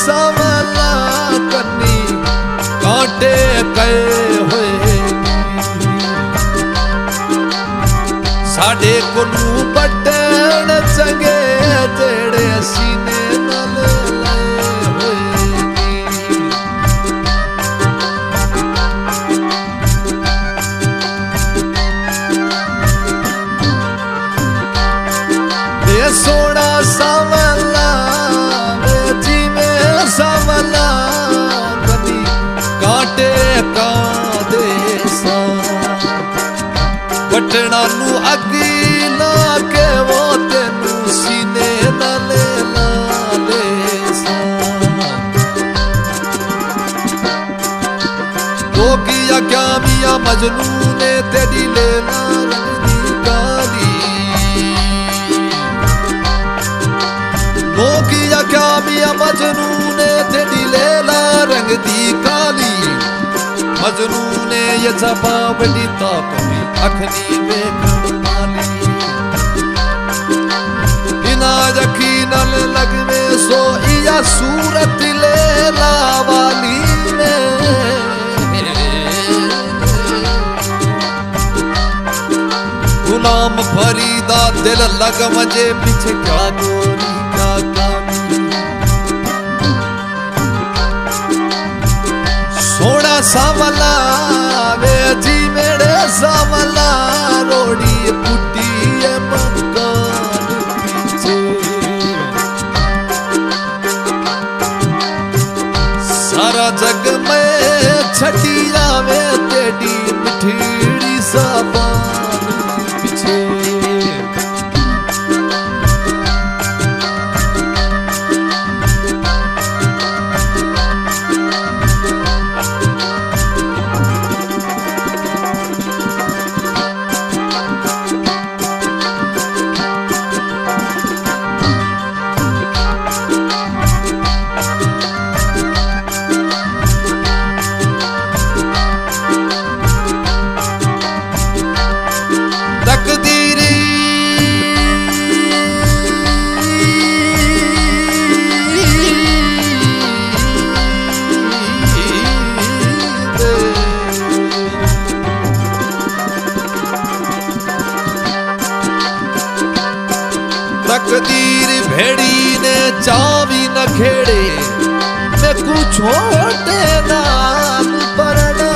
सावला कन्नी कांटे कए होए साडे कोनू बटन चंगे जेड़े सीने नाल लाए होए वे सोना सावला वे जीवे सावला कदी कांटे का देसा बटना नू अगी ला के वो तेनू सीने नाले ला देसा तो किया क्या मियां मजनू ने तेरी लेला रंगदी काली तो किया क्या मियां मजनू ने तेरी लेला रंगदी काली मजनू ने ये छपा बड़ी ताप में अखनी बेखन माली बिना यकीनल लगवे सो या सूरत लेला वाली ने गुलाम फरीदा दिल लग मजे पीछे क्या गोरी क्या कामी सोना सावला वे जी मेरे सावला रोड़ी पुटी मकान पीछे सारा जग में छटी जावे तेरी मिठीड़ी साबान पीछे तकदीर भेड़ी ने चावी न खेड़े मैं कुछ छोटे नाल परना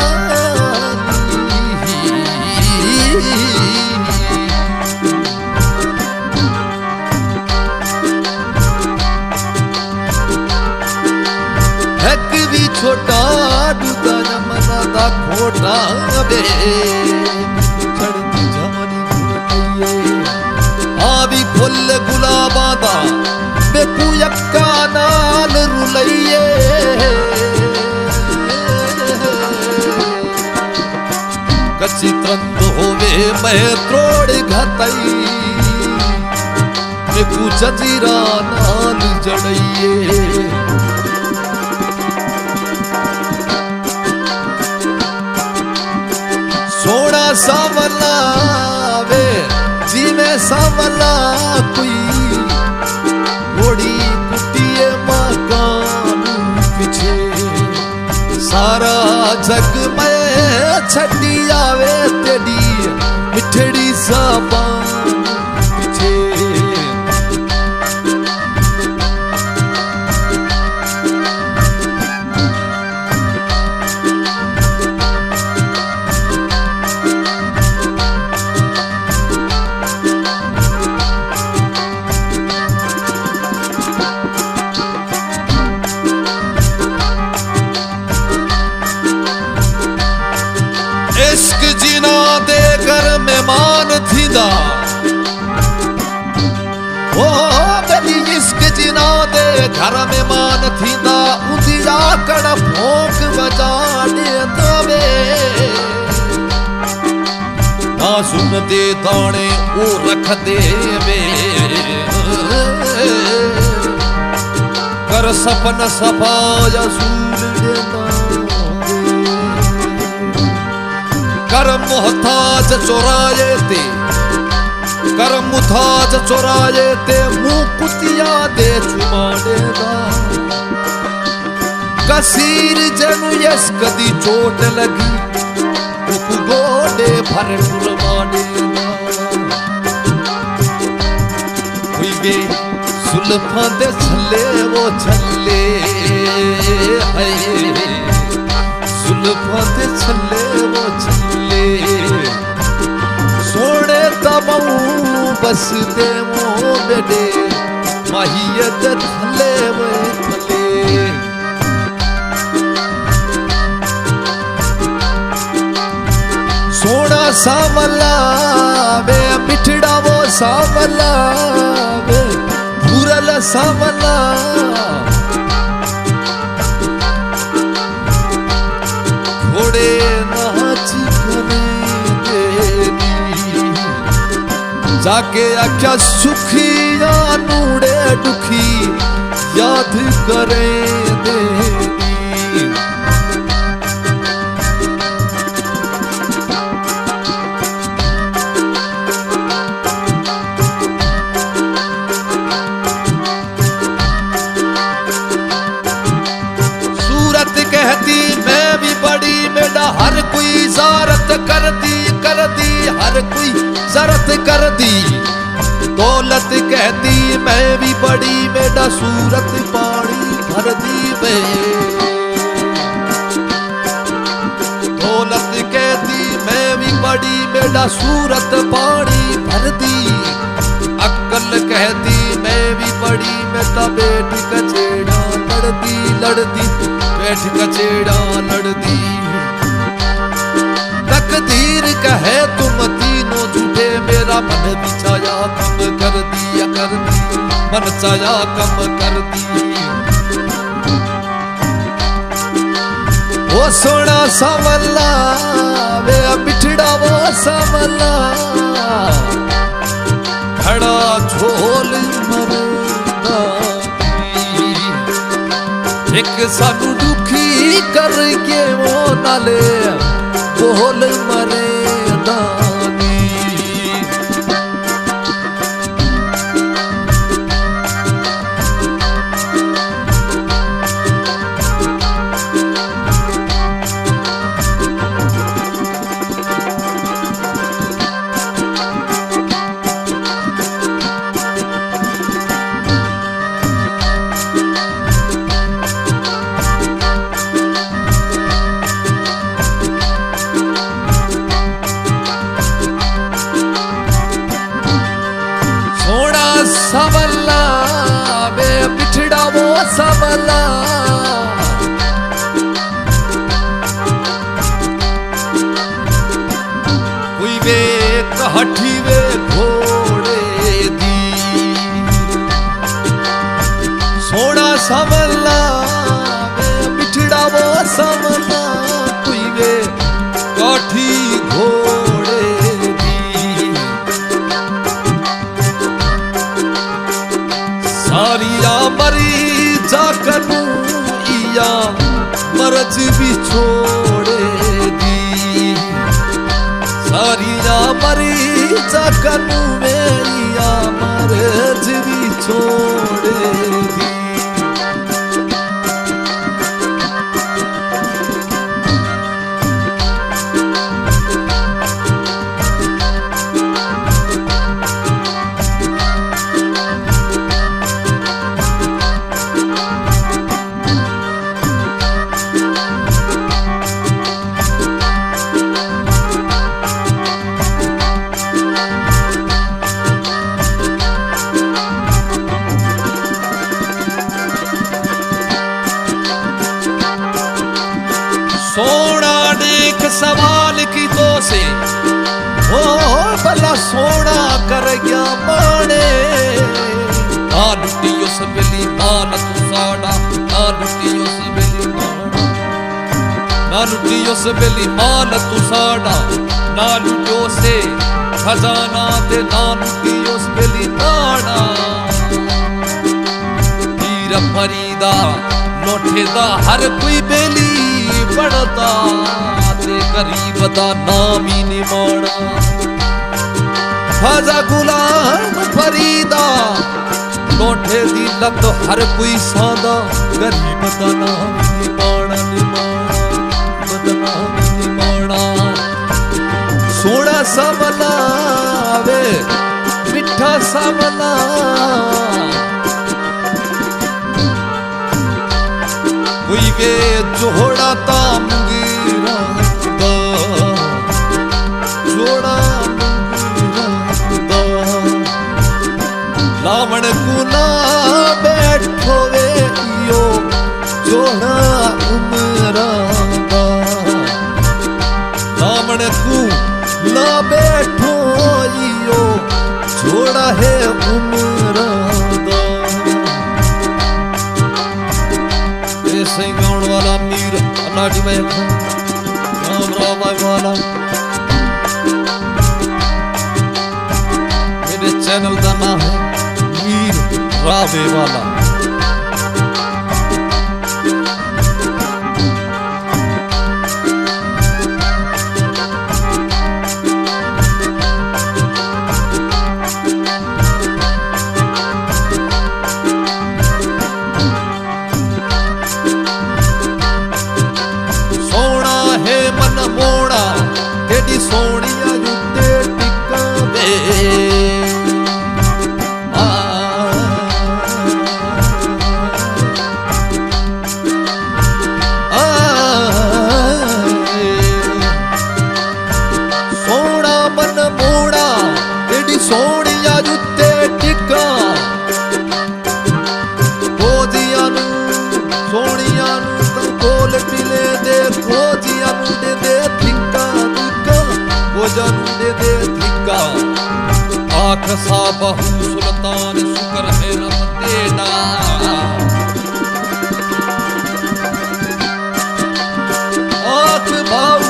एक भी छोटा दूधा न मना दा खोटा बे चढ़ती जवानी आवी फुल गुलाबा दा बेकू यक्का नाल रुलइए कच्ची तंद होवे मैं त्रोड़ घतई बेकू जजीरा नाल जड़इए सोना सावला वे जीवे सावला कोई घोड़ी कुटिए मकान पीछे सारा जग में छटी आवे तेरी मिठड़ी साबान पीछे इश्क जिना दे घर मेहमान थींदा ओ कदी इश्क जिना दे घर मेहमान थींदा उदिया कड़ भोंक बजा दे दवे ना सुन दे दाने ओ रख दे वे कर सपन सफा या सूल देता कर मुहताज चोराए ते कर मुहताज चोराए ते मुंह कुतिया दे चुमाने दा कसीर जनु यस कदी चोट लगी उप गोडे भर कुर्बाने हुई वे सुल्फां दे छल्ले वो छल्ले है सुल्फां दे छल्ले वो छल्ले सोने तमऊ बस दे वो बेडे माहियत थले वो थले सोना सामला वे मिठड़ा वो सामला वे पूरल सामला घोड़े नाच करे जाके आख्या सुखी या नूड़े दुखी याद करे देनी सूरत कहती मैं भी बड़ी मेरा हर कोई ज़ारत कर दी हर कोई ज़रत कर दी दौलत कहती मैं भी बड़ी मेरा सूरत पानी भर दी मैं दौलत कहती मैं भी बड़ी मेरा सूरत पानी भर दी अक्ल कहती मैं भी बड़ी मेरा बैठ कचेड़ा लड़दी बैठ कचेड़ा लड़दी तकदीर कहे तुम तीनों झूठे मेरा मन बिछाया कम कर दी मन चाया कम कर दी वो सोना सावला वे बिछड़ा वो सावला खड़ा झोल मरदा एक सानू दुखी करके वो नाले बोल मरे दानी सावला वे बिछड़ा वो सावला हुई वे कहठी वे घोड़े दी सोना सावला वे बिछड़ा वो सावला हुई वे काठी घोड़े सारिया मरी जाकनू इया मरज भी छोड़े दी सारिया मरी जाकनू मेरिया मरज भी छोड़े दी सोना देख सवाल की तो से ओ भला सोना कर गया माने ना लुटी उस बिली मान तू साड़ा ना लुटी उस बिली माना ना लुटी उस बिली मान तू साड़ा ना लुटो से खजाना ते ना लुटी उस बिली नाड़ा तीर फरीदा लोठे दा हर कोई बेली पड़ता ते गरीब दा नाम ही निमाना खाजा गुलाम फरीदा लोठ पैसे दी लत हर कोई सांदा गरीब दा नाम निमाणा बदनाम निमाणा सोना सावला वे मिठा सावला कोई वे जोड़ा ता मुंगीरा दा जोड़ा मुंगीरा दा लावण कुना बैठो वे यो जोड़ा उमरा दा लावण कु ना बैठो यो जोड़ा है उमरा दा ऐसे गाउन वाला मीर अल्लाह जी मैं राम राम वाला मेरे चैनल का नाम है मीर रावे वाला तेरी सोनिया जुते टिका दे सोना मन मोड़ा तेरी सोनिया जुते टिका खोजिया सोनिया कोल पिले दे खोजिया दे थिका दे थिका आख सा बहु सुल्तान शुक्र है रब तेरा आख भाऊ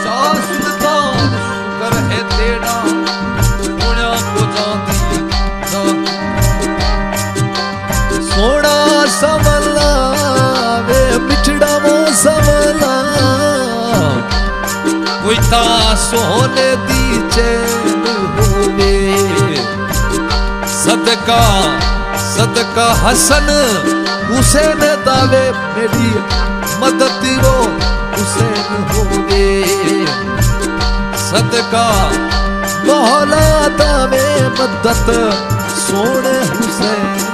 शाह सुल्तान शुक्र है तेरा सोना को जाती सोना समला वे मिठड़ा वो समला कोई ता सोने दी चैन होवे सदका सदका हसन हुसैन दावे मेरी मदद वो हुसैन होवे सदका मौला दावे मदद सोने हुसैन